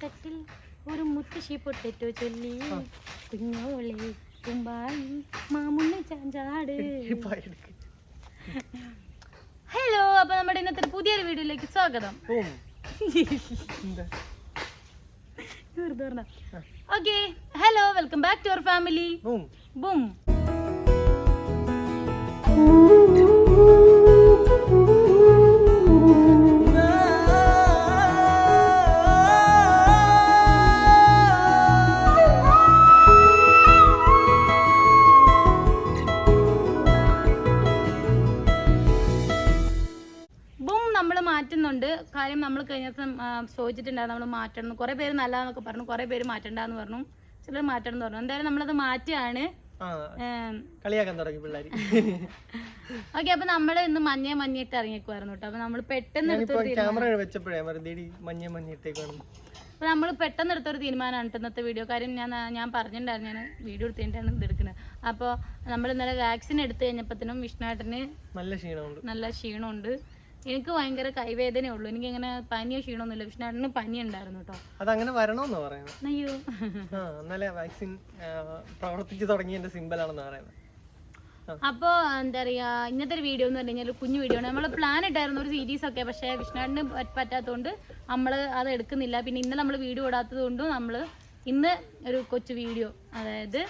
തട്ടിൽ ഒരു മുത്തശ്ശി പൊട്ടിട്ടു ചൊല്ലി കുഞ്ഞോളെ കുമ്പായി മാമുണ്ണ ചാഞ്ചാട്. ഹലോ, അപ്പൊ നമ്മുടെ ഇന്നത്തെ പുതിയൊരു വീഡിയോയിലേക്ക് സ്വാഗതം. Okay, hello, welcome back to our family. Boom. മാറ്റുന്നുണ്ട്. കാര്യം നമ്മൾ കഴിഞ്ഞ ദിവസം ചോദിച്ചിട്ടുണ്ടായിരുന്നു നമ്മൾ മാറ്റണം. കുറെ പേര് നല്ലതെന്നൊക്കെ പറഞ്ഞു, കുറെ പേര് മാറ്റണ്ടെന്ന് പറഞ്ഞു, ചിലർ മാറ്റണം എന്ന് പറഞ്ഞു. എന്തായാലും നമ്മളത് മാറ്റിയാണ്. ഓക്കെ, അപ്പൊ നമ്മള് ഇന്ന് മഞ്ഞിട്ട് ഇറങ്ങിക്കുവായിരുന്നു കേട്ടോ. അപ്പൊ നമ്മള് പെട്ടെന്ന് അപ്പൊ നമ്മള് പെട്ടെന്ന് എടുത്തൊരു തീരുമാനമാണ് ഇന്നത്തെ വീഡിയോ. കാര്യം ഞാൻ പറഞ്ഞിട്ടുണ്ടായിരുന്നു, ഞാൻ വീഡിയോ എടുത്തിട്ടാണ് ഇത് എടുക്കുന്നത്. അപ്പോൾ നമ്മൾ ഇന്നലെ വാക്സിൻ എടുത്തു കഴിഞ്ഞപ്പോഴത്തേനും വിഷ്ണുവേട്ടന് നല്ല ക്ഷീണമുണ്ട്. എനിക്ക് ഭയങ്കര കൈവേദനയുള്ളൂ. എനിക്ക് ഇങ്ങനെ പനിയോ ക്ഷീണമൊന്നുമില്ല. വിഷ്ണുവേട്ടന് പനി ഉണ്ടായിരുന്നു കേട്ടോ. അതങ്ങനെ വരണമെന്ന് പറയുന്നത്. അയ്യോ, വാക്സിൻ പ്രവർത്തിച്ചു തുടങ്ങിയതിന്റെ സിംബൽ ആണെന്ന് പറയുന്നത്. അപ്പോൾ എന്താ പറയാ, ഇന്നത്തെ ഒരു വീഡിയോ എന്ന് പറഞ്ഞു കഴിഞ്ഞാൽ കുഞ്ഞു വീഡിയോ ആണ്. നമ്മൾ പ്ലാൻ ഇട്ടായിരുന്നു ഒരു സീരീസ് ഒക്കെ, പക്ഷേ വിഷ്ണുവേട്ടന് പറ്റാത്തതുകൊണ്ട് നമ്മൾ അത് എടുക്കുന്നില്ല. പിന്നെ ഇന്ന് നമ്മൾ വീഡിയോ ഇടാത്തത് കൊണ്ടും നമ്മൾ ഇന്ന് ഒരു കൊച്ചു വീഡിയോ, അതായത്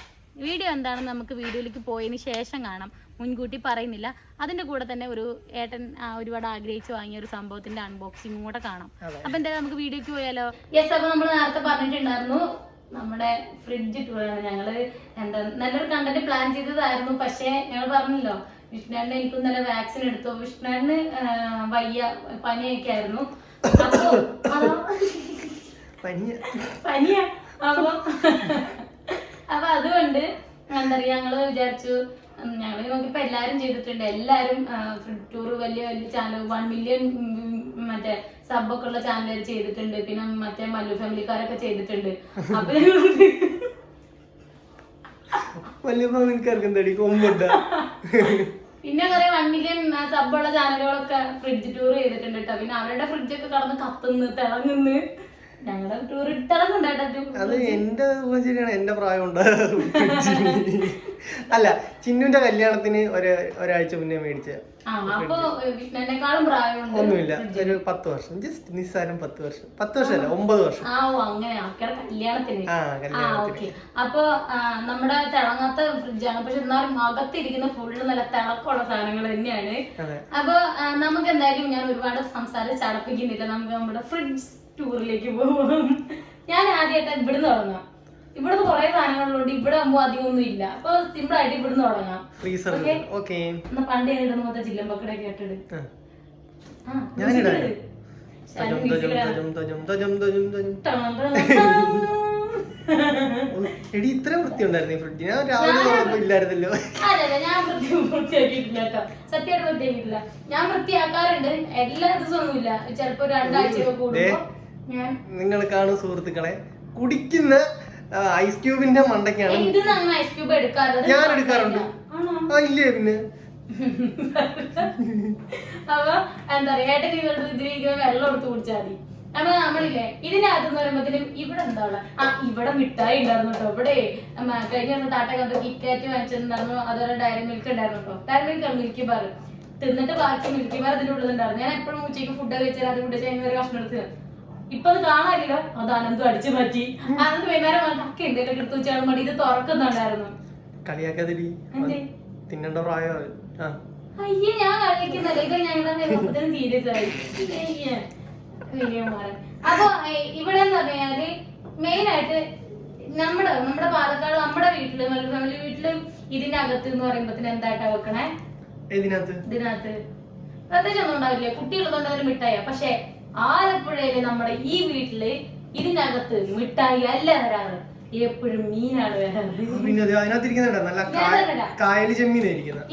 വീഡിയോ എന്താണെന്ന് നമുക്ക് വീഡിയോയിലേക്ക് പോയതിന് ശേഷം കാണാം, മുൻകൂട്ടി പറയുന്നില്ല. അതിന്റെ കൂടെ തന്നെ ഒരു ഏട്ടൻ ഒരുപാട് ആഗ്രഹിച്ച് വാങ്ങിയ ഒരു സംഭവത്തിന്റെ അൺബോക്സിംഗും കൂടെ കാണാം. അപ്പൊ എന്തായാലും നമുക്ക് വീഡിയോക്ക് പോയാലോ? യെസ്, അപ്പൊ നമ്മൾ നേരത്തെ പറഞ്ഞിട്ടുണ്ടായിരുന്നു നമ്മുടെ ഫ്രിഡ്ജ് ടൂറാണ്. ഞങ്ങള് എന്താ നല്ലൊരു കണ്ടന്റ് പ്ലാൻ ചെയ്തതായിരുന്നു. പക്ഷെ ഞങ്ങൾ പറഞ്ഞല്ലോ, വിഷ്ണുവിന് എനിക്കും നല്ല വാക്സിൻ എടുത്തു. വിഷ്ണുവിന് വയ്യ, പനിയൊക്കെ ആയിരുന്നു. പനിയാ. അപ്പൊ അതുകൊണ്ട് എന്താ പറയാ, ഞങ്ങള് വിചാരിച്ചു, ഞങ്ങൾ നോക്കിയപ്പോ എല്ലാരും ചെയ്തിട്ടുണ്ട്. എല്ലാരും ടൂർ വലിയ വലിയ ചാനൽ 1 മില്യൺ മറ്റേ സബൊക്കെ ഉള്ള ചാനലുകൾ ചെയ്തിട്ടുണ്ട്. പിന്നെ മറ്റേ മല്ലു ഫാമിലിക്കാരൊക്കെ ചെയ്തിട്ടുണ്ട്. അപ്പൊ പിന്നെ കുറെ 1 മില്യൺ സബുള്ള ചാനലുകളൊക്കെ ഫ്രിഡ്ജ് ടൂർ ചെയ്തിട്ടുണ്ട് കേട്ടോ. പിന്നെ അവരുടെ ഫ്രിഡ്ജൊക്കെ കടന്ന് കത്തുന്നു തിളങ്ങുന്നു. ഞങ്ങളുടെ ടൂർ തിളങ്ങുണ്ടാട്ടോ. അത് എന്റെ ശരിയാണ്, എന്റെ പ്രായമുണ്ട്. അല്ല, ചിന്നുന്റെ കല്യാണത്തിന് ഒരാഴ്ച മുന്നേ മേടിച്ച. ഒന്നുമില്ല, ഒരു 10 വർഷം, ജസ്റ്റ് നിസ്സാരം 10 വർഷം. 10 വർഷമല്ല, 9 വർഷം. അപ്പൊ നമ്മുടെ തിളങ്ങാത്ത ഫ്രിഡ്ജാണ്, പക്ഷെ എന്നാലും അകത്തിരിക്കുന്ന ഫുള്ള് നല്ല തിളക്കമുള്ള സാധനങ്ങൾ തന്നെയാണ്. അപ്പൊ നമുക്ക് എന്തായാലും ഞാൻ ഒരുപാട് സംസാരിച്ച് ചടപ്പിക്കുന്നില്ല, നമുക്ക് നമ്മുടെ ഫ്രിഡ്ജ് ടൂറിലേക്ക് പോകും. ഞാൻ ആദ്യമായിട്ട് ഇവിടുന്ന് തുടങ്ങാം. ഇവിടുന്ന് കുറെ സാധനങ്ങളുണ്ട്, ഇവിടെ ആകുമ്പോ അധികം ഒന്നും ഇല്ല. അപ്പൊ സിമ്പിൾ ആയിട്ട് ഇവിടുന്ന് തുടങ്ങാം. പണ്ട് ഞാൻ ഇടുന്ന മൊത്തം ചില്ലമ്പക്കടെ കേട്ടിട്. ഇത്ര വൃത്തി ഉണ്ടായിരുന്നു ഫ്രിഡ്ജ്. ഞാൻ രാവിലെ ഇല്ലായിരുന്നല്ലോ. അല്ലല്ല, ഞാൻ വൃത്തിയാക്കിയിട്ടില്ല കേട്ടോ, സത്യമായിട്ട് വൃത്തിയാക്കിയിട്ടില്ല. ഞാൻ വൃത്തിയാക്കാറുണ്ട്, എല്ലാ ദിവസവും ഒന്നുമില്ല, ചിലപ്പോ 2 ആഴ്ചയൊക്കെ കൂടുമ്പോ. നിങ്ങൾ കാണും സുഹൃത്തുക്കളെ, കുടിക്കുന്ന ഐസ് ക്യൂബിന്റെ മണ്ടയ്ക്കാണ് ഞാൻ എടുക്കാറുണ്ട്. ഇല്ലേ പിന്നെ അപ്പൊ എന്താ പറയാ, ഏട്ടൻ ഇതിലിരിക്കുന്ന വെള്ളം എടുത്ത് കുടിച്ചാൽ മതി. നമ്മളില്ലേ ഇതിനകത്ത് പറയുമ്പോഴത്തേനും ഇവിടെ എന്താ ഉള്ള ഇവിടെ മിഠായി ഉണ്ടായിരുന്നു കേട്ടോ. ഇവിടെ കഴിഞ്ഞ താട്ടകത്ത് കിറ്റ്കാറ്റ് വാങ്ങിച്ചിട്ടുണ്ടായിരുന്നു, അതുപോലെ ഡയറി മിൽക്ക് ഉണ്ടായിരുന്നു കേട്ടോ. ഡയറി മിൽക്ക് മിൽക്കി ബാർ തിന്നിട്ട് ബാക്കി മിൽക്കി ബാർ ഇതിന്റെ ഉള്ളിലുണ്ടായിരുന്നു. ഞാൻ എപ്പോഴും ഉച്ചയ്ക്ക് ഫുഡ് കഴിച്ചാൽ അത് ഫുഡ് ചെയ്യാൻ ഒരു കഷ്ണം എടുത്ത്. ഇപ്പൊ അത് കാണാനില്ലോ, അത് അനന്തും അടിച്ചു മാറ്റി. അനന്ത് വൈകുന്നേരം ഒക്കെ എന്തൊക്കെ എടുത്തു വെച്ചാൽ മതി, ഇത് തുറക്കുന്നുണ്ടായിരുന്നു. അയ്യേ, ഞാൻ കളിക്കുന്നില്ല, ഇത് ഞങ്ങൾ സീരിയസ് ആയി. അപ്പൊ ഇവിടെ എന്ന് പറഞ്ഞാല് മെയിൻ ആയിട്ട് നമ്മുടെ പാലക്കാട് നമ്മുടെ വീട്ടില് മല്ലു ഫാമിലി വീട്ടില് ഇതിന്റെ അകത്ത് എന്ന് പറയുമ്പോ എന്തായിട്ടാ വെക്കണേ? ഇതിനകത്ത് പ്രത്യേകിച്ച് ഒന്നും ഉണ്ടാവില്ലേ, കുട്ടികളുണ്ട് ഒരു മിഠായി. പക്ഷെ ആലപ്പുഴയില് നമ്മുടെ ഈ വീട്ടില് ഇതിനകത്ത് മിഠായി അല്ല വരാറ്, എപ്പോഴും മീനാണ് വരാറ്.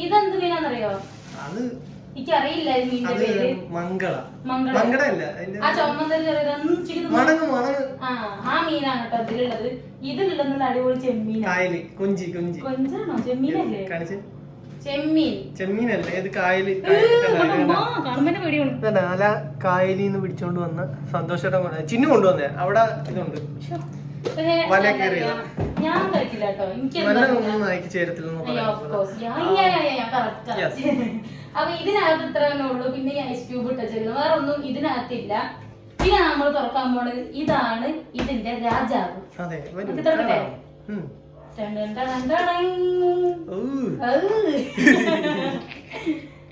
ഇതെന്ത് മീനാന്നറിയോ? എനിക്കറിയില്ല മീനിന്റെ പേര്. ആ മീനാണ് കേട്ടോ ഇതിലുള്ളത്. ഇതിലുള്ളത് അടിപൊളി ചെമ്മീനാണ്. കൊഞ്ചാണോ ചെമ്മീനല്ലേ? ചെമ്മീനല്ലേ ഇത് കായല് കാണുമ്പോ പേടിയാണ്. അല്ല കായലിന്ന് പിടിച്ചോണ്ട് വന്ന സന്തോഷേട്ടൻ ചിന്നു കൊണ്ടുവന്നേ. അവിടെ ഇതുണ്ട് വല കയറിയത്. ഞാൻ കഴിക്കില്ല കേട്ടോ, എനിക്ക് ഒന്നും അയച്ചു ചേരത്തില്ലെന്ന് പറയാം. അപ്പൊ ഇതിനകത്ത് ഇത്ര തന്നെ ഉള്ളൂ. പിന്നെ ഈ ഐസ് ക്യൂബ് ഇട്ടിരുന്നു, വേറെ ഒന്നും ഇതിനകത്തില്ല. പിന്നെ നമ്മൾ തുറക്കാൻ പോണത് ഇതാണ് ഇതിന്റെ രാജാവ്.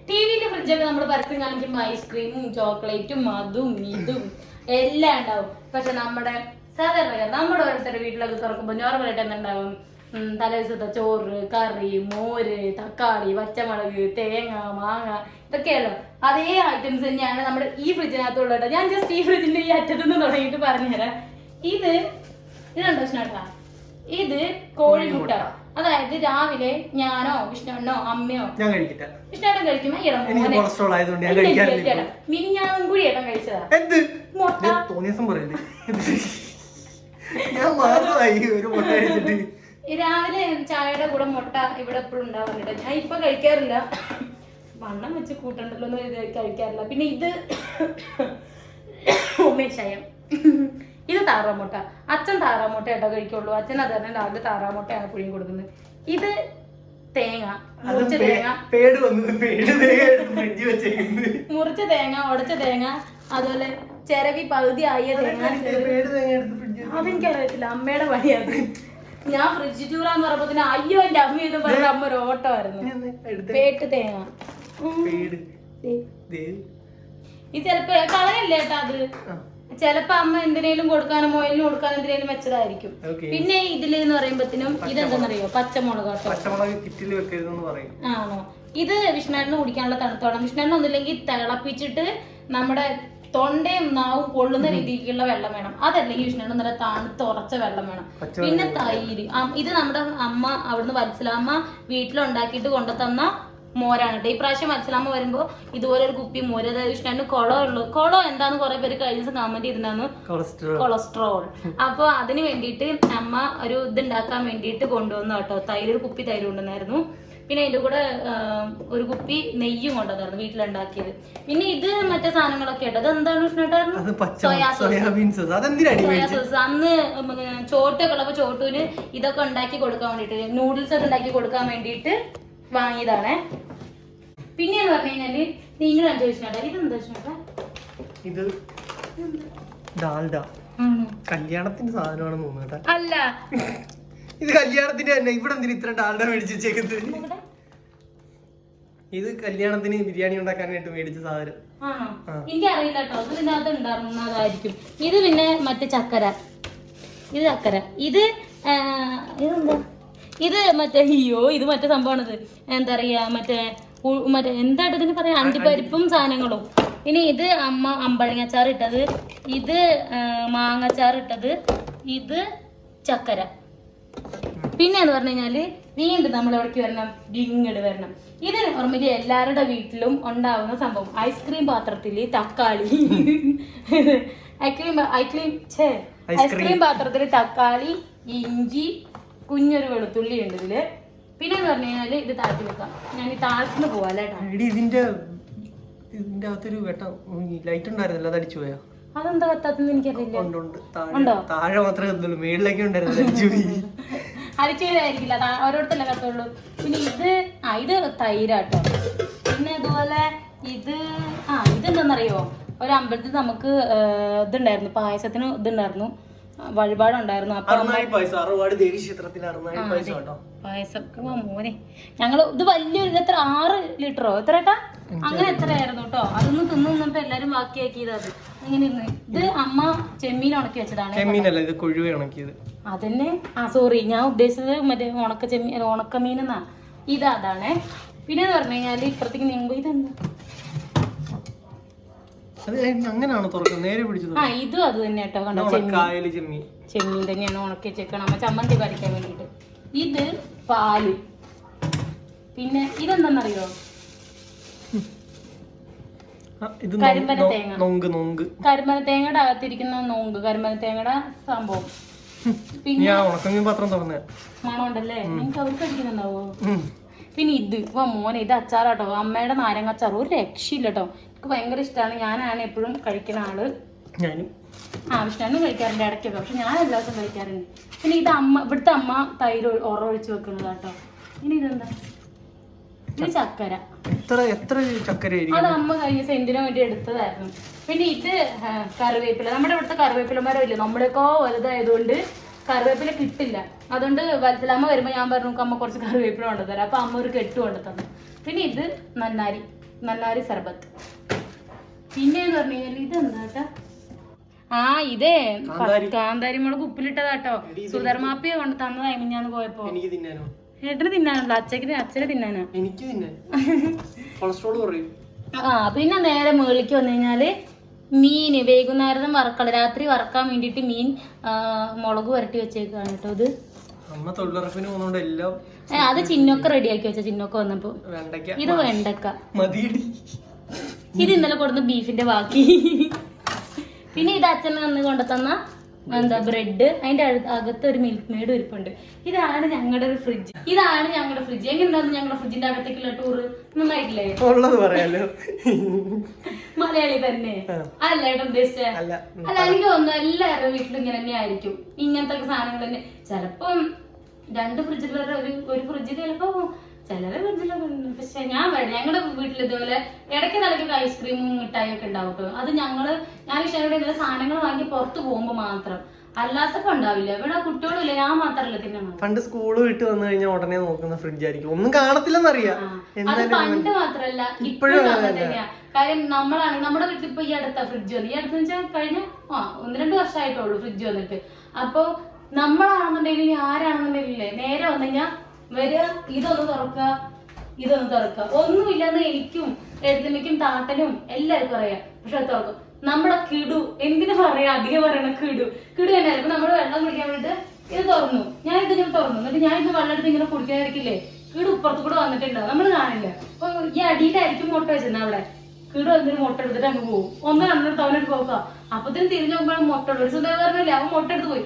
ടിവിയിലെ ഫ്രിഡ്ജൊക്കെ നമ്മൾ പരസ്യം കാണിക്കുമ്പോ ഐസ്ക്രീമും ചോക്ലേറ്റും അതും ഇതും എല്ലാം ഉണ്ടാവും. പക്ഷെ നമ്മുടെ സാധാരണ നമ്മുടെ ഓരോരുത്തരുടെ വീട്ടിലൊക്കെ തുറക്കുമ്പോ നോർമലായിട്ട് എന്തുണ്ടാവും? തലേദിവസത്തെ ചോറ്, കറി, മോര്, തക്കാളി, പച്ചമുളക്, തേങ്ങ, മാങ്ങ, ഇതൊക്കെയല്ലോ. അതേ ഐറ്റംസ് തന്നെയാണ് നമ്മുടെ ഈ ഫ്രിഡ്ജിനകത്തുള്ള കേട്ടോ. ഞാൻ ജസ്റ്റ് ഈ ഫ്രിഡ്ജിന്റെ ഈ അറ്റത്തുനിന്ന് തുടങ്ങിയിട്ട് പറഞ്ഞുതരാം. ഇതുണ്ടോ വിഷ്ണുട്ടാ? ഇത് കോഴിമുട്ട. അതായത് രാവിലെ ഞാനോ വിഷ്ണുണ്ണോ അമ്മയോ വിഷ്ണുട്ടൻ കഴിക്കുമ്പോ മിനിഞ്ഞാന്നും കൂടി ഏട്ടൻ കഴിച്ചതാ മുട്ട. രാവിലെ ചായയുടെ കൂടെ മുട്ട ഇവിടെ എപ്പോഴും ഉണ്ടാവാറുണ്ട്. ഞാൻ ഇപ്പൊ കഴിക്കാറില്ല, വണ്ണം വെച്ച് കൂട്ടണ്ടല്ലോ എന്ന് കഴിക്കാറില്ല. പിന്നെ ഇത് ഉമേഷായം, ഇത് താറാമുട്ട. അച്ഛൻ താറാമുട്ട ഏട്ടോ കഴിക്കുള്ളൂ. അച്ഛൻ അത് തന്നെ രാവിലെ താറാമുട്ടയാണ് പുഴുങ്ങി കൊടുക്കുന്നത്. ഇത് തേങ്ങ, മുറിച്ച തേങ്ങ, മുറിച്ച തേങ്ങ, ഉടച്ച തേങ്ങ, അതുപോലെ ചിരവി പകുതി ആയ തേങ്ങ. അതെനിക്കറിയത്തില്ല, അമ്മയുടെ പണിയത്. ഞാൻ ഫ്രിഡ്ജ് ടൂറാന്ന് പറഞ്ഞപ്പോ അയ്യോ എന്റെ അമ്മ എന്ന് പറഞ്ഞ അമ്മ ഒരു ഓട്ടമായിരുന്നു. പേട്ട് തേങ്ങ. ഇത് ചെലപ്പോ കളയല്ലേ ഏട്ടാ, അത് ചെലപ്പോ അമ്മ എന്തിനേലും കൊടുക്കാനോ മൊയിലിന് കൊടുക്കാനോ എന്തിനേലും വെച്ചതായിരിക്കും. പിന്നെ ഇതിലെന്ന് പറയുമ്പോഴത്തേനും ഇതെന്താന്നറിയോ? പച്ചമുളക്. ആണോ? ഇത് വിഷ്ണുവിന് കുടിക്കാനുള്ള തണുത്തോളം. വിഷ്ണുവിന് ഒന്നില്ലെങ്കിൽ തിളപ്പിച്ചിട്ട് നമ്മുടെ തൊണ്ടയും നാവും പൊള്ളുന്ന രീതിക്കുള്ള വെള്ളം വേണം. അതല്ലെങ്കിൽ വിഷ്ണുവിന് നല്ല തണുത്തുറച്ച വെള്ളം വേണം. പിന്നെ തൈര്. ഇത് നമ്മുടെ അമ്മ അവിടുന്ന് വത്സലാമ്മ വീട്ടിലുണ്ടാക്കിയിട്ട് കൊണ്ടുതന്ന മോരാണ് കേട്ടോ. ഈ പ്രാവശ്യം വത്സലാമ്മ വരുമ്പോ ഇതുപോലെ ഒരു കുപ്പി മോര്, അതായത് വിഷ്ണുവിന് കുളം എന്താന്ന് കുറെ പേര് കഴിഞ്ഞ ദിവസം കമന്റ് ചെയ്തിട്ടുണ്ടായിരുന്നു, കൊളസ്ട്രോൾ. അപ്പൊ അതിന് വേണ്ടിയിട്ട് അമ്മ ഒരു ഇതുണ്ടാക്കാൻ വേണ്ടിയിട്ട് കൊണ്ടുവന്നു കേട്ടോ. ഒരു കുപ്പി തൈര് കൊണ്ടുവന്നായിരുന്നു. പിന്നെ അതിന്റെ കൂടെ ഒരു കുപ്പി നെയ്യും കൊണ്ടുവന്നായിരുന്നു വീട്ടിലുണ്ടാക്കിയത്. പിന്നെ ഇത് മറ്റേ സാധനങ്ങളൊക്കെ കേട്ടോ. അത് എന്താണ് വിഷ്ണുട്ടായിരുന്നു? Soya sauce. അന്ന് ചോട്ടൊക്കെ ഉള്ളപ്പോ ചോട്ടുവിന് ഇതൊക്കെ ഉണ്ടാക്കി കൊടുക്കാൻ വേണ്ടിട്ട്, നൂഡിൽസ് ഒക്കെ ഉണ്ടാക്കി കൊടുക്കാൻ വേണ്ടിയിട്ട് വാങ്ങിയതാണേ. പിന്നെന്ന് പറഞ്ഞു കഴിഞ്ഞാല് നിങ്ങൾ ചോദിച്ചിട്ടുണ്ടോ ഇതെന്താ വിഷ്ണുട്ടാ? ഇത് കല്യാണത്തിന്റെ സാധനമാണെന്ന് തോന്നുന്നു. അല്ല, ഇത് കല്യാണത്തിന്റെ തന്നെ. ഇവിടെ എന്തിനാ ഇത്ര ഡാൽഡ മേടിച്ച് വെച്ചേക്കുന്നത്? ഇത് കല്യാണത്തിന് ബിരിയാണി ഉണ്ടാക്കാനായിട്ട് മേടിച്ച സാധനം. എനിക്ക് അറിയില്ല കേട്ടോ, അത് ഇതിനകത്ത് ഉണ്ടായിരുന്നതായിരിക്കും. ഇത് പിന്നെ മറ്റേ ചക്കര. ഇത് ചക്കര. ഇതെന്താ? ഇത് മറ്റേ ഇത് മറ്റേ സംഭവമാണിത്. എന്താ പറയാ, മറ്റേ എന്തായിട്ട് ഇതിന് പറയാ, അണ്ടിപ്പരിപ്പും സാധനങ്ങളും. ഇനി ഇത് അമ്മ അമ്പഴങ്ങച്ചാർ ഇട്ടത്, ഇത് മാങ്ങച്ചാർ ഇട്ടത്, ഇത് ചക്കര. പിന്നെ എന്ന് പറഞ്ഞു കഴിഞ്ഞാല് വീണ്ടും നമ്മൾ എവിടേക്ക് വരണം? ഇങ്ങോട്ട് വരണം. ഇത് നോർമലി എല്ലാവരുടെ വീട്ടിലും ഉണ്ടാവുന്ന സംഭവം. ഐസ്ക്രീം പാത്രത്തില് തക്കാളി, ഐസ്ക്രീം പാത്രത്തില് തക്കാളി, ഇഞ്ചി, കുഞ്ഞൊരു വെളുത്തുള്ളി ഉണ്ട് ഇതില്. പിന്നെ എന്ന് പറഞ്ഞു കഴിഞ്ഞാല് ഇത് താഴ്ത്തി വെക്കാം. ഞാൻ ഈ താഴ്ത്തുനിന്ന് പോവാല്ലേ. ഇതിന്റെ അകത്തൊരു ലൈറ്റ് ഉണ്ടായിരുന്നല്ലോ, അത് അടിച്ചു പോയാ? അതെന്താ കത്താത്തെന്ന് എനിക്കറിയില്ല. താഴെ മാത്രമേ കത്തുള്ളൂ, മേളിലേക്ക് ഉണ്ടായിരുന്നു. അടിച്ചുപോയതായിരിക്കില്ല, ഓരോരുത്തല്ലേ കത്തുള്ളൂ. പിന്നെ ഇത് തൈരാട്ടോ. പിന്നെ അതുപോലെ ഇതെന്താന്നറിയോ? ഒരു അമ്പലത്തിൽ നമുക്ക് ഇതുണ്ടായിരുന്നു, പായസത്തിന് ഇതുണ്ടായിരുന്നു, വഴിപാടുണ്ടായിരുന്നു. പായസം മോനെ ഞങ്ങള് ഇത് വലിയൊരു എത്ര 6 ലിറ്ററോ എത്ര ഏട്ടാ അങ്ങനെ എത്രയായിരുന്നു കേട്ടോ. അതൊന്നും തിന്നിട്ട് എല്ലാരും ബാക്കിയാക്കിയത്. അത് അങ്ങനെ ഇത് അമ്മ ചെമ്മീൻ ഉണക്കി വെച്ചതാണ്. അതന്നെ. സോറി, ഞാൻ ഉദ്ദേശിച്ചത് മറ്റേ ഉണക്കമീൻ എന്നാ. അതാണ്. പിന്നെ എന്ന് പറഞ്ഞു കഴിഞ്ഞാല് ഇപ്പഴത്തേക്ക് നീങ്ങുമ്പോ ഇതെന്താ? ഇതും അത് തന്നെ കേട്ടോ. കണ്ടോ, ചെമ്മീൻ തന്നെയാണ് ഉണക്കി വെച്ചേക്കണം അമ്മ ചമ്മന്തി കറിക്കാൻ വേണ്ടിട്ട്. ഇത് പാല്. പിന്നെ ഇതെന്താന്നറിയോ? കരിമ്പന തേങ്ങ. കരിമ്പന തേങ്ങയുടെ അകത്തിരിക്കുന്ന നോങ്ക്, കരിമ്പന തേങ്ങയുടെ സംഭവം. പിന്നെ മണമുണ്ടല്ലേ? നിങ്ങൾക്ക് അവർക്ക് അടിക്കുന്നുണ്ടാവോ? പിന്നെ ഇത് മോനെ ഇത് അച്ചാറാട്ടോ, അമ്മയുടെ നാരങ്ങ അച്ചാർ ഒരു രക്ഷയില്ല കേട്ടോ. എനിക്ക് ഭയങ്കര ഇഷ്ടമാണ്. ഞാനാണ് എപ്പോഴും കഴിക്കുന്ന ആള്. ഞാനും വിഷ്ണു കഴിക്കാറുണ്ട് ഇടയ്ക്കൊക്കെ, പക്ഷെ ഞാൻ എല്ലാ ദിവസം കഴിക്കാറുണ്ട്. പിന്നെ ഇത് ഇവിടുത്തെ അമ്മ തൈര് ഒഴിച്ച് വെക്കുന്നതാട്ടോ. ഇനി ഇതെന്താ, ഇത് ചക്കര. എത്ര ചക്കര അത് അമ്മ കഴിഞ്ഞ സെന്റിന് വേണ്ടി എടുത്തതായിരുന്നു. പിന്നെ ഇത് കറിവേപ്പില. നമ്മുടെ ഇവിടുത്തെ കറിവേപ്പില മരം ഇല്ല, നമ്മളെക്കോ വലുതായതുകൊണ്ട് കറിവേപ്പില കിട്ടില്ല. അതുകൊണ്ട് വലുതമ്മ വരുമ്പോ ഞാൻ പറഞ്ഞു അമ്മ കുറച്ച് കറിവേപ്പില കൊണ്ടുതരാം. അപ്പൊ അമ്മ ഒരു കെട്ട് കൊണ്ടു തന്നു. പിന്നെ ഇത് നന്നാരി സർബത്ത്. പിന്നെന്ന് പറഞ്ഞു കഴിഞ്ഞാൽ ഇതെന്താ കേട്ടാ, ഇതേ കാന്താരി മുളക് ഉപ്പിലിട്ടതാട്ടോ. സുധർമാപ്പിയ കൊണ്ട് തന്നതായി ഞാൻ പോയപ്പോ. ഏട്ടന് തിന്നാനല്ലോ, അച്ഛന് തിന്നാനാ. എനിക്ക് കൊളസ്ട്രോൾ കുറയും. പിന്നെ നേരെ മുകളിലേക്ക് വന്നു കഴിഞ്ഞാല് മീന് വൈകുന്നേരം വറക്കള, രാത്രി വറക്കാൻ വേണ്ടിട്ട് മീൻ മുളക് വരട്ടി വെച്ചേക്കാണ് കേട്ടോ. ഇത് അമ്മ തൊഴിലുറപ്പിന് പോകുന്നോണ്ട് എല്ലാം അത് ചിന്നൊക്കെ റെഡിയാക്കി വെച്ച. ചിന്നൊക്കെ വന്നപ്പോ ഇത് വെണ്ടക്ക. ഇത് ഇന്നലെ കൊടുത്ത ബീഫിന്റെ ബാക്കി. പിന്നെ ഇത് അച്ഛൻ വന്ന് കൊണ്ടുതന്ന എന്താ ബ്രെഡ്, അതിന്റെ അകത്ത് ഒരു മിൽക്ക് മെയ്ഡ് ഇരിപ്പുണ്ട്. ഇതാണ് ഞങ്ങളുടെ ഒരു ഫ്രിഡ്ജ്. എങ്ങനെയുണ്ടായിരുന്നു ഞങ്ങളുടെ ഫ്രിഡ്ജിന്റെ അകത്തേക്കുള്ള ടൂറ്? നന്നായിട്ടില്ലേ? ഉള്ളത് പറയാലോ, മലയാളി തന്നെ അല്ല ഏട്ടാ ഉദ്ദേശിച്ചേ? അല്ല, എനിക്ക് തോന്നുന്നു എല്ലാവരുടെ വീട്ടിലും ഇങ്ങനെ തന്നെ ആയിരിക്കും, ഇങ്ങനത്തെ സാധനങ്ങൾ തന്നെ. ചിലപ്പം 2 ഫ്രിഡ്ജിലുള്ള ഒരു ഫ്രിഡ്ജിൽ ചിലപ്പോ ചിലരെ ഫ്രിഡ്ജിലൊക്കെ ഉണ്ട്. പക്ഷെ ഞങ്ങളുടെ വീട്ടിൽ ഇതുപോലെ ഇടയ്ക്ക് തലയ്ക്കൊക്കെ ഐസ്ക്രീമും മിഠായിയും ഒക്കെ ഉണ്ടാവും കേട്ടോ. അത് ഞാൻ ഇഷ്ടം ഇതുപോലെ സാധനങ്ങൾ വാങ്ങി പുറത്ത് പോകുമ്പോ മാത്രം, അല്ലാത്തപ്പോ ഉണ്ടാവില്ല. ഇവിടെ കുട്ടികളില്ല, ഞാൻ മാത്രല്ല തിന്നണം. പണ്ട് സ്കൂള് വിട്ട് വന്നു കഴിഞ്ഞാൽ ഉടനെ നോക്കുന്ന ഫ്രിഡ്ജ് ആയിരിക്കും, ഒന്നും കാണത്തില്ലെന്നറിയാം. അത് പണ്ട് മാത്രല്ല ഇപ്പോഴും അങ്ങനെ തന്നെയാ. കാര്യം നമ്മളാണെങ്കിൽ നമ്മുടെ വീട്ടിൽ ഇപ്പൊ ഈ അടുത്ത ഫ്രിഡ്ജ് വന്നു. ഈ അടുത്ത് വെച്ചാൽ കഴിഞ്ഞ 1-2 വർഷമായിട്ടുള്ളൂ ഫ്രിഡ്ജ് വന്നിട്ട്. അപ്പൊ നമ്മളാണെന്നുണ്ടെങ്കിൽ ആരാണെന്നുണ്ടെങ്കിലേ നേരെ വന്നു കഴിഞ്ഞാൽ വരിക, ഇതൊന്ന് തുറക്കുക ഒന്നുമില്ലെന്ന് എനിക്കും എഴുതുമ്മയ്ക്കും താട്ടനും എല്ലാവർക്കും അറിയാം. പക്ഷെ അത് തുറക്കും. നമ്മുടെ കിടു എന്തിനു പറയാ, അധികം പറയണ കിടു തന്നെ. ഇപ്പൊ നമ്മള് വെള്ളം കുടിക്കാൻ വേണ്ടിട്ട് ഇത് തുറന്നു, ഞാൻ ഇതിങ്ങനെ തുറന്നു, എന്നിട്ട് ഞാൻ ഇത് വെള്ളം എടുത്ത് ഇങ്ങനെ കുടിക്കാതിരിക്കില്ലേ, കിടു ഇപ്പുറത്ത് കൂടെ വന്നിട്ടുണ്ടാവും, നമ്മള് കാണില്ല. അപ്പൊ ഈ അടിയിലായിരിക്കും മുട്ട വെച്ചിരുന്നത്. അവിടെ കിടു എന്തിനു മുട്ട എടുത്തിട്ട് അങ്ങ് പോകും. ഒന്ന് കണ്ടിട്ട് അവനോട് പോക്കാം. അപ്പത്തിന് തിരിഞ്ഞു നോക്കുമ്പോൾ മുട്ട ഒരു സുധേ പറഞ്ഞില്ലേ, അവൻ മുട്ട എടുത്ത് പോയി.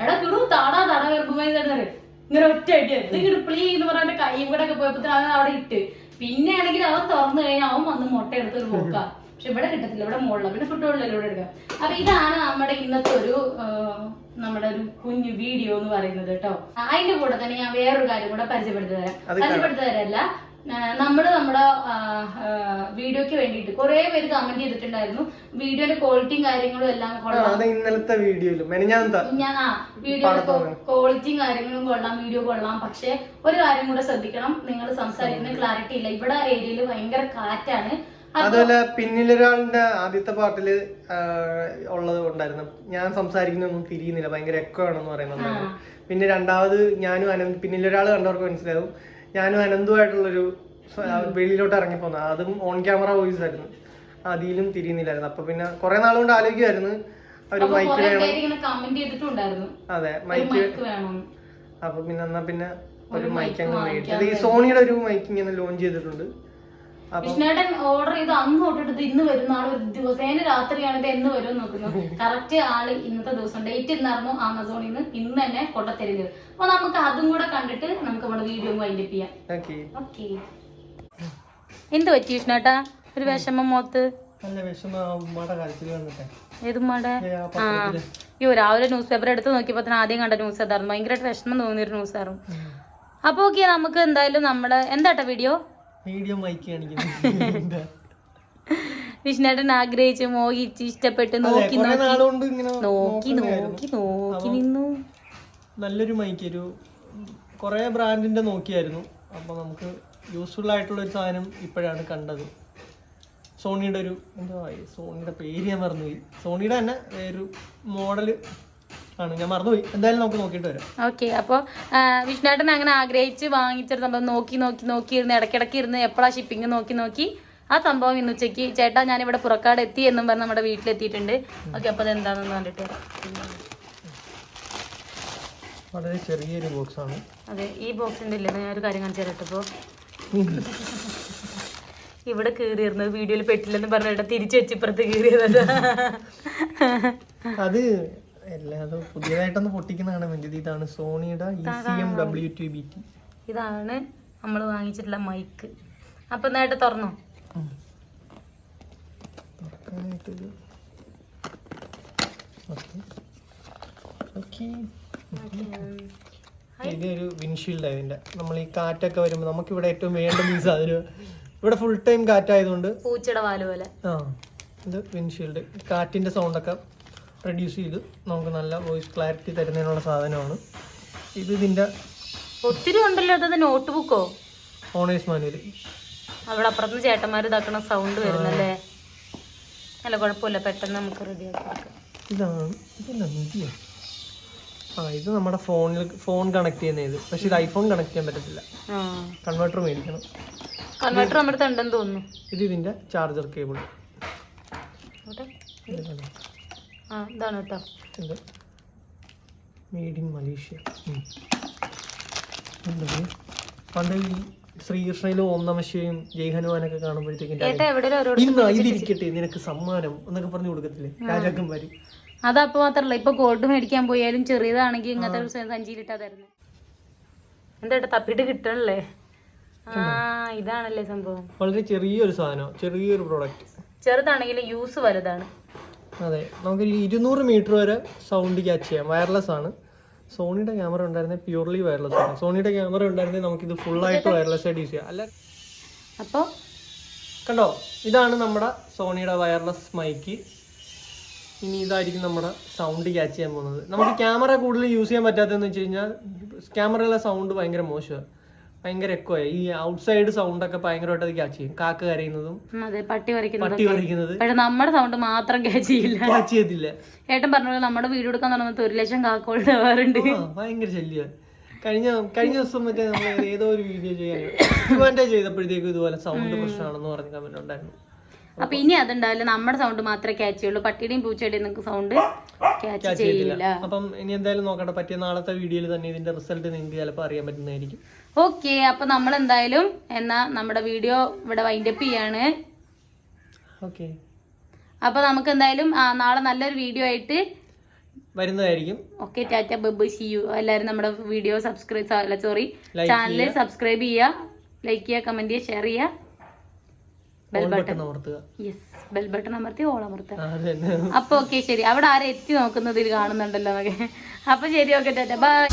എടാ കിടു താടാ വെറുപ്പമായി തരുന്നത് ഇങ്ങനെ ഒറ്റ അടിയ കിടുപ്പിളി എന്ന് പറഞ്ഞിട്ട് കൈയും കൂടെ ഒക്കെ പോയപ്പോ അവൻ അവിടെ ഇട്ട്. പിന്നെ ആണെങ്കിൽ അവൻ തുറന്നു കഴിഞ്ഞാൽ അവൻ വന്ന് മുട്ട എടുത്തൊരു പോക്കാം. പക്ഷെ ഇവിടെ കിട്ടത്തില്ല, ഇവിടെ മുകളിലാണ്. പിന്നെ കുട്ടികളിലൂടെ ഇവിടെ എടുക്കാം. അപ്പൊ ഇതാണ് നമ്മുടെ ഇന്നത്തെ നമ്മുടെ ഒരു കുഞ്ഞു വീഡിയോ എന്ന് പറയുന്നത് കേട്ടോ. അതിന്റെ കൂടെ തന്നെ ഞാൻ വേറൊരു കാര്യം കൂടെ പരിചയപ്പെടുത്തി തരല്ല. നമ്മുടെ വീഡിയോക്ക് വേണ്ടിയിട്ട് കുറെ പേര് കമന്റ് ചെയ്തിട്ടുണ്ടായിരുന്നു. വീഡിയോയുടെ ക്വാളിറ്റിയും കാര്യങ്ങളും എല്ലാം കൊള്ളാം. ഇന്നലത്തെ വീഡിയോയിലും വീഡിയോയുടെ ക്വാളിറ്റിയും കാര്യങ്ങളും കൊള്ളാം, വീഡിയോ കൊള്ളാം. പക്ഷെ ഒരു കാര്യം കൂടെ ശ്രദ്ധിക്കണം, നിങ്ങൾ സംസാരിക്കുന്ന ക്ലാരിറ്റി ഇല്ല. ഇവിടെ ഏരിയയില് ഭയങ്കര കാറ്റാണ്. അതുപോലെ പിന്നിലൊരാളിന്റെ ആദ്യത്തെ പാട്ടില് ഉള്ളത് കൊണ്ടായിരുന്നു ഞാൻ സംസാരിക്കുന്നൊന്നും തിരിയുന്നില്ല, ഭയങ്കര എക്കോ ആണെന്ന് പറയുന്നുണ്ടായിരുന്നു. പിന്നെ രണ്ടാമത് ഞാനും പിന്നിലൊരാൾ കണ്ടവർക്ക് മനസ്സിലാവും, ഞാനും അനന്തുമായിട്ടുള്ളൊരു വെളിയിലോട്ട് ഇറങ്ങിപ്പോന്ന, അതും ഓൺ ക്യാമറ വോയിസ് ആയിരുന്നു. അതിലും തിരിയുന്നില്ലായിരുന്നു. അപ്പൊ പിന്നെ കുറെ നാളുകൊണ്ട് ആലോചിക്കുമായിരുന്നു ഒരു മൈക്ക് വേണം. അതെ, മൈക്ക് വേണം. അപ്പൊ പിന്നെ എന്നാ പിന്നെ ഒരു മൈക്ക് അങ്ങ് മേടിച്ചത്. ഈ സോണിയുടെ ഒരു മൈക്ക് ഇങ്ങനെ ലോഞ്ച് ചെയ്തിട്ടുണ്ട്. വിഷ്ണുടൻ ഓർഡർ ചെയ്ത് അന്ന് തൊട്ടിട്ട് ഇന്ന് വരുന്ന ആള് ഒരു ദിവസേന രാത്രിയാണ് ഇത് എന്ന് വരും നോക്കുന്നു. കറക്റ്റ് ആള് ഇന്നത്തെ ദിവസം ഡേറ്റ് ഇന്നായിരുന്നു ആമസോണിൽ നിന്ന് ഇന്ന് തന്നെ കൊണ്ടുത്തരുന്നത്. അപ്പൊ നമുക്ക് അതും കൂടെ കണ്ടിട്ട് നമുക്ക് നമ്മുടെ വീഡിയോ വൈൻഡപ്പ് ചെയ്യാം. ഓക്കെ, എന്ത് പറ്റി വിഷ്ണുട്ടാ ഒരു വിഷമം മോത്ത്? ഏതുമ്മാടെ? രാവിലെ ന്യൂസ് പേപ്പർ എടുത്ത് നോക്കിയപ്പോ ആദ്യം കണ്ട ന്യൂസ് അതായിരുന്നു. ഭയങ്കരമായിട്ട് വിഷമം തോന്നിയൊരു ന്യൂസ് ആയിരുന്നു. അപ്പൊ ഓക്കെ, നമുക്ക് എന്തായാലും നമ്മുടെ എന്താട്ടാ വീഡിയോ വിഷ്ണുട്ടൻ ആഗ്രഹിച്ച് മോഹിച്ച് ഇഷ്ടപ്പെട്ട് നോക്കി നിന്നു. നല്ലൊരു മൈക്ക്, ഒരു കുറെ ബ്രാൻഡിന്റെ നോക്കിയായിരുന്നു. അപ്പൊ നമുക്ക് യൂസ്ഫുൾ ആയിട്ടുള്ള ഒരു സാധനം ഇപ്പോഴാണ് കണ്ടത്. സോണിയുടെ ഒരു സോണിയുടെ പേര് ഞാൻ മറന്നുപോയി. സോണിയുടെ തന്നെ ഒരു മോഡല് ആണ്, ഞാൻ മറന്നുപോയി. എന്തായാലും നമുക്ക് നോക്കിയിട്ട് വരാം. ഓക്കെ, അപ്പോൾ വിഷ്ണുട്ടൻ അങ്ങനെ ആഗ്രഹിച്ച് വാങ്ങിച്ചൊരു സംഭവം നോക്കി ഇരുന്ന് ഇടയ്ക്കിടയ്ക്ക് ഇരുന്ന് എപ്പോഴാ ഷിപ്പിംഗ് നോക്കി ആ സംഭവം ഇന്ന് ഉച്ചയ്ക്ക് ചേട്ടാ ഞാനിവിടെ പുറക്കാട് എത്തി എന്നും പറഞ്ഞ് നമ്മുടെ വീട്ടിലെത്തിയിട്ടുണ്ട്. ഓക്കെ, അപ്പോൾ അത് എന്താണെന്ന് കണ്ടിട്ട് വളരെ ചെറിയൊരു ബോക്സ് ആണ്. അതെ, ഈ ബോക്സിൻ്റെ ഇല്ല, ഞാൻ ഒരു കാര്യം കാണിച്ചു തരട്ടെ. ഇപ്പോൾ ഇവിടെ കീറിയിരുന്നത് വീഡിയോയിൽ പെട്ടില്ലെന്ന് പറഞ്ഞിട്ട് തിരിച്ചു വെച്ച് ഇപ്പുറത്ത് കീറിയത്. അത് പുതിയതായിട്ടൊന്ന് പൊട്ടിക്കുന്നതാണ് വേണ്ടത്. ഇതാണ് സോണിയുടെ ECM W2BT. ഇതാണ് നമ്മൾ വാങ്ങിച്ചിട്ടുള്ള മൈക്ക്. അപ്പൊ നേരത്തെ തുറന്നോ? ഇതൊരു വിൻഷീൽഡ് ഇതിന്റെ. നമ്മൾ ഈ കാറ്റൊക്കെ വരുമ്പോൾ നമുക്ക് ഇവിടെ ഏറ്റവും വേണ്ട ഈ സാധനം. ഇവിടെ ഫുൾ ടൈം കാറ്റായതുകൊണ്ട് പൂച്ചയുടെ വാല് പോലെ. ഇത് വിൻഷീൽഡ് കാറ്റിന്റെ സൗണ്ടൊക്കെ റെഡ്യൂസ് ചെയ്ത് നമുക്ക് നല്ല വോയിസ് ക്ലാരിറ്റി തരുന്നതിനുള്ള സാധനമാണ് ഇത്. ഇതിന്റെ ഒത്തിരി ഉണ്ടല്ലോ. അത് നോട്ട് ബുക്കോ? Owners manual. അവിടെ അപ്പുറത്ത് ചേട്ടന്മാർ ഇതാക്കണ സൗണ്ട് വരുന്നല്ലേ? അല്ല കുഴപ്പമില്ല, പെട്ടെന്ന് നമുക്ക് റെഡിയാക്കാം. ഇതാണ് ഇത് നമ്മുടെ ഫോൺ കണക്ട് ചെയ്യുന്ന ഇത്. പക്ഷെ ഇത് ഐഫോൺ കണക്ട് ചെയ്യാൻ പറ്റത്തില്ല. കൺവെർട്ടർ മേടിക്കണം. കൺവെർട്ടർ നമ്മുടെ അടുത്ത് ഉണ്ടെന്ന് തോന്നുന്നു. ഇത് ഇതിന്റെ ചാർജർ കേബിൾ. ഇതാണ് കേട്ടോ. ഇത് മെയ്ഡ് ഇൻ മലേഷ്യ. പണ്ട് ഈ ശ്രീകൃഷ്ണയിലും ഓം നമ ശിവയും ജയ് ഹനുമാനൊക്കെ കാണുമ്പോഴത്തേക്കും ഇതിരിക്കട്ടെ നിനക്ക് സമ്മാനം എന്നൊക്കെ പറഞ്ഞു കൊടുക്കത്തില്ലേ രാജാക്കന്മാര്. അതപ്പോ മാത്രല്ല, ഇപ്പൊ ഗോൾഡ് മേടിക്കാൻ പോയാലും ചെറിയതാണെങ്കിൽ ഇങ്ങനത്തെ സഞ്ചിയിലിട്ടാ തരുന്നത്. എന്താ തപ്പിട്ട് കിട്ടണല്ലേ? ഇതാണല്ലേ സംഭവം. വളരെ ചെറിയൊരു സാധനം, ചെറിയൊരു പ്രോഡക്റ്റ്. ചെറുതാണെങ്കിലും യൂസ് വലുതാണ്. അതെ, നമുക്ക് 200 മീറ്റർ വരെ സൗണ്ട് ക്യാച്ച് ചെയ്യാം. വയർലെസ് ആണ്. സോണിയുടെ ക്യാമറ ഉണ്ടായിരുന്നത് പ്യൂർലി വയർലെസ് ആണ്. സോണിയുടെ ക്യാമറ ഉണ്ടായിരുന്നത് നമുക്കിത് ഫുള്ളായിട്ട് വയർലെസ് ആയിട്ട് യൂസ് ചെയ്യാം. അല്ല അപ്പോൾ കണ്ടോ, ഇതാണ് നമ്മുടെ സോണിയുടെ വയർലെസ് മൈക്ക്. ഇനി ഇതായിരിക്കും നമ്മുടെ സൗണ്ട് ക്യാച്ച് ചെയ്യാൻ പോകുന്നത്. നമുക്ക് ക്യാമറ കൂടുതൽ യൂസ് ചെയ്യാൻ പറ്റാത്തതെന്ന് വെച്ച് കഴിഞ്ഞാൽ ക്യാമറയിലെ സൗണ്ട് ഭയങ്കര മോശമാണ്, ഭയങ്കര എക്കോ. ഈ ഔട്ട്സൈഡ് സൗണ്ട് ഒക്കെ ഭയങ്കരമായിട്ട് അത് ക്യാച്ച് ചെയ്യും. കാക്ക കരയുന്നതും പട്ടി വരയ്ക്കുന്നത് നമ്മുടെ സൗണ്ട് മാത്രം ക്യാച്ച് ചെയ്യത്തില്ല. ഏട്ടൻ പറഞ്ഞ നമ്മുടെ വീഡിയോ എടുക്കാൻ തുടങ്ങുന്നത് 1 ലക്ഷം കാക്കകളുടെ വേറുണ്ട്. ഭയങ്കര ശല്യം. കഴിഞ്ഞ ദിവസം മറ്റേ നമ്മൾ ഏതോ ഒരു വീഡിയോ ചെയ്യാൻ ചെയ്തപ്പോഴത്തേക്കും ഇതുപോലെ സൗണ്ട് പ്രശ്നമാണെന്ന് പറഞ്ഞ കമന്റ് ഉണ്ടായിരുന്നു. അപ്പൊ ഇനി അതുണ്ടാവില്ല, നമ്മുടെ സൗണ്ട് മാത്രമേ ക്യാച്ച് ചെയ്യുള്ളൂ. പട്ടിയുടെയും പൂച്ചയുടെയും നിങ്ങൾക്ക് സൗണ്ട് ക്യാച്ച് ചെയ്യില്ല. അപ്പം ഇനി എന്തായാലും നോക്കട്ടെ, പറ്റിയ നാളത്തെ വീഡിയോയിൽ തന്നെ ഇതിന്റെ റിസൾട്ട് നിങ്ങൾക്ക് ചിലപ്പോൾ അറിയാൻ പറ്റുന്നതായിരിക്കും. ഓക്കെ, അപ്പൊ നമ്മൾ എന്തായാലും നമ്മുടെ വീഡിയോ ഇവിടെ വൈൻഡപ്പ് ചെയ്യാണ്. ഓക്കെ, അപ്പൊ നമുക്ക് എന്തായാലും നാളെ നല്ലൊരു വീഡിയോ ആയിട്ട് വരുന്നതായിരിക്കും. Okay, tata bye see you. എല്ലാവരും നമ്മുടെ വീഡിയോ ചാനൽ സബ്സ്ക്രൈബ് ചെയ്യുക, ലൈക്ക് ചെയ്യുക, കമന്റ് ചെയ്യുക, ഷെയർ ചെയ്യുക, ബെൽ ബട്ടൺ അമർത്തി ഓൾ അമർത്തുക. അപ്പൊ ഓക്കെ, ശരി. അവിടെ ആരെ എത്തി നോക്കുന്നതിൽ കാണുന്നുണ്ടല്ലോ. അപ്പൊ ശരി, ഓക്കെ, ടാറ്റ ബൈ.